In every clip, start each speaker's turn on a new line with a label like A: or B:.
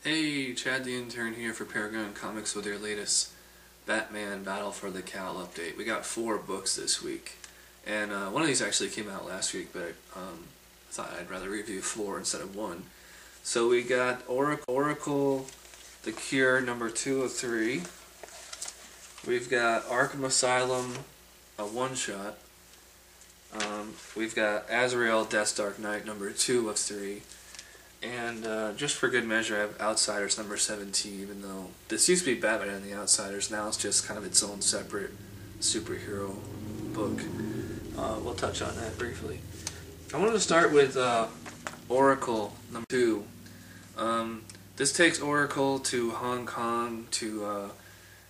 A: Hey, Chad the Intern here for Paragon Comics with their latest Batman Battle for the Cowl update. We got 4 books this week, and one of these actually came out last week, but I thought I'd rather review 4 instead of 1. So we got Oracle The Cure number 2 of 3. We've got Arkham Asylum, a one-shot. We've got Azrael Death's Dark Knight number 2 of 3. And just for good measure, I have Outsiders number 17, even though this used to be Batman and the Outsiders, now it's just kind of its own separate superhero book. We'll touch on that briefly. I wanted to start with Oracle number 2. This takes Oracle to Hong Kong to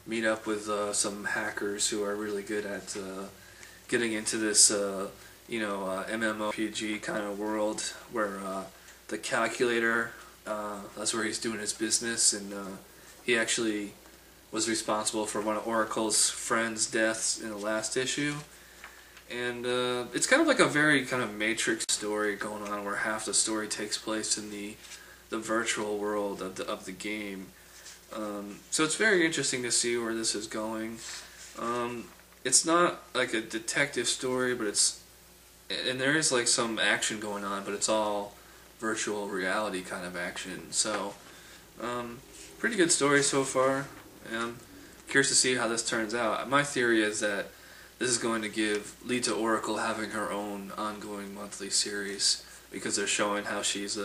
A: meet up with some hackers who are really good at getting into this MMORPG kind of world where the calculator, that's where he's doing his business, and he actually was responsible for one of Oracle's friends' deaths in the last issue. And it's kind of like a very kind of Matrix story going on, where half the story takes place in the virtual world of the game. So it's very interesting to see where this is going. It's not like a detective story, but and there is like some action going on, but it's all virtual reality kind of action. So, pretty good story so far. Curious to see how this turns out. My theory is that this is going to lead to Oracle having her own ongoing monthly series, because they're showing how she's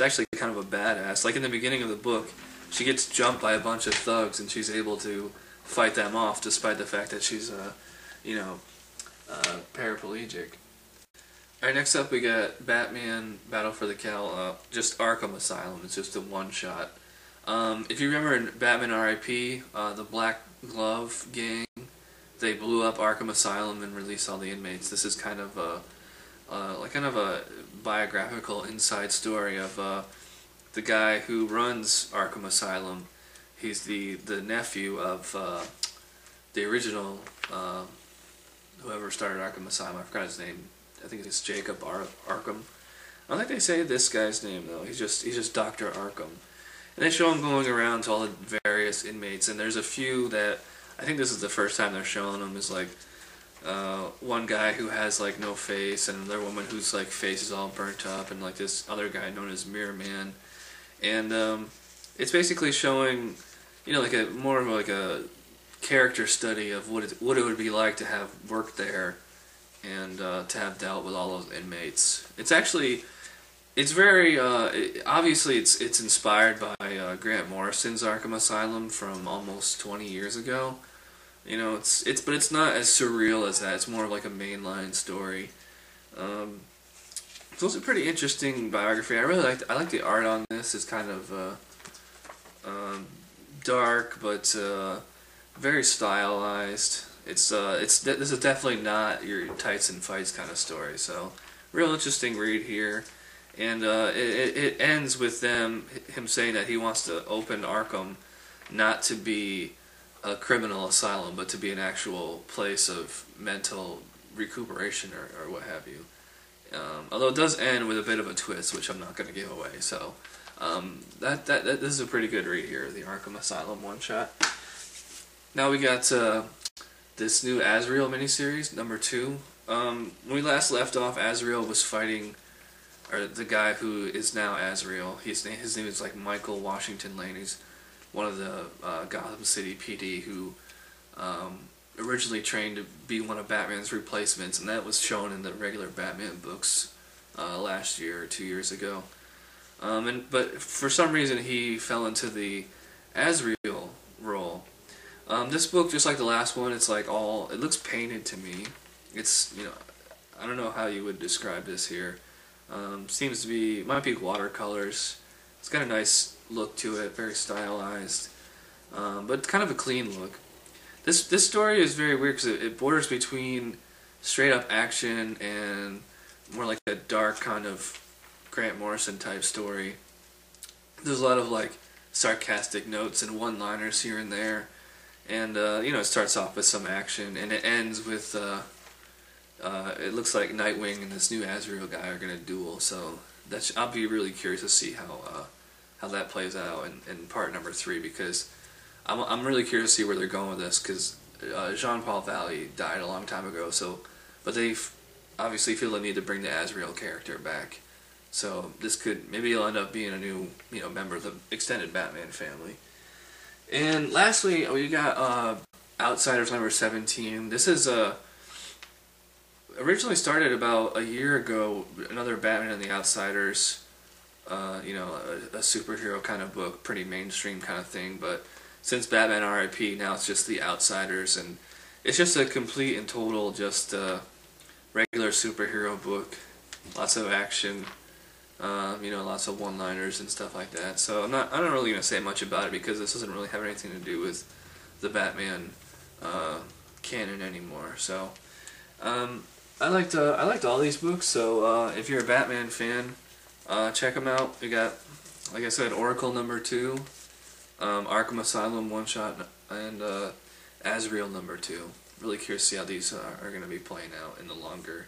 A: actually kind of a badass. Like in the beginning of the book, she gets jumped by a bunch of thugs and she's able to fight them off despite the fact that she's paraplegic. Alright, next up we got Batman Battle for the Cowl, just Arkham Asylum. It's just a one-shot. If you remember in Batman R.I.P., the Black Glove gang, they blew up Arkham Asylum and released all the inmates. This is kind of a biographical inside story of the guy who runs Arkham Asylum. He's the nephew of the original whoever started Arkham Asylum. I forgot his name. I think it's Jacob Arkham. I don't think they say this guy's name though. He's just Dr. Arkham. And they show him going around to all the various inmates, and there's a few that I think this is the first time they're showing them. Is like one guy who has like no face, and another woman whose like face is all burnt up, and like this other guy known as Mirror Man. And it's basically showing, like a more of like a character study of what it would be like to have worked there, and to have dealt with all those inmates. It's very obviously it's inspired by Grant Morrison's Arkham Asylum from almost 20 years ago. But it's not as surreal as that. It's more like a mainline story. So it's a pretty interesting biography. I like the art on this. It's kind of dark, but very stylized. This is definitely not your tights and fights kind of story. So, real interesting read here, and it ends with him saying that he wants to open Arkham not to be a criminal asylum, but to be an actual place of mental recuperation or what have you. Although it does end with a bit of a twist, which I'm not going to give away. So, this is a pretty good read here, the Arkham Asylum one shot. Now we got this new Azrael miniseries, number 2. When we last left off, Azrael was fighting, or the guy who is now Azrael. His name is like Michael Washington Lane. He's one of the Gotham City PD who originally trained to be one of Batman's replacements, and that was shown in the regular Batman books last year or 2 years ago. But for some reason he fell into the Azrael role. This book, just like the last one, it looks painted to me. It's, I don't know how you would describe this here. Might be watercolors. It's got a nice look to it, very stylized, but kind of a clean look. This story is very weird because it borders between straight up action and more like a dark kind of Grant Morrison type story. There's a lot of like sarcastic notes and one-liners here and there. And, it starts off with some action, and it ends with, it looks like Nightwing and this new Azrael guy are going to duel, so I'll be really curious to see how how that plays out in part number 3, because I'm really curious to see where they're going with this, because Jean-Paul Valley died a long time ago, so but they obviously feel the need to bring the Azrael character back. So this could, maybe he'll end up being a new member of the extended Batman family. And lastly, we got Outsiders number 17. This is originally started about a year ago, another Batman and the Outsiders, a superhero kind of book, pretty mainstream kind of thing, but since Batman R.I.P. now it's just the Outsiders, and it's just a complete and total just regular superhero book, lots of action, lots of one-liners and stuff like that. So I'm not really going to say much about it, because this doesn't really have anything to do with the Batman canon anymore. So I liked all these books. So if you're a Batman fan, check them out. We got, like I said, Oracle number 2, Arkham Asylum one-shot, and Azrael number 2. Really curious to see how these are going to be playing out in the longer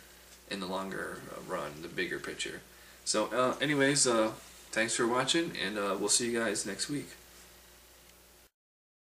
A: run, the bigger picture. So anyways, thanks for watching, and we'll see you guys next week.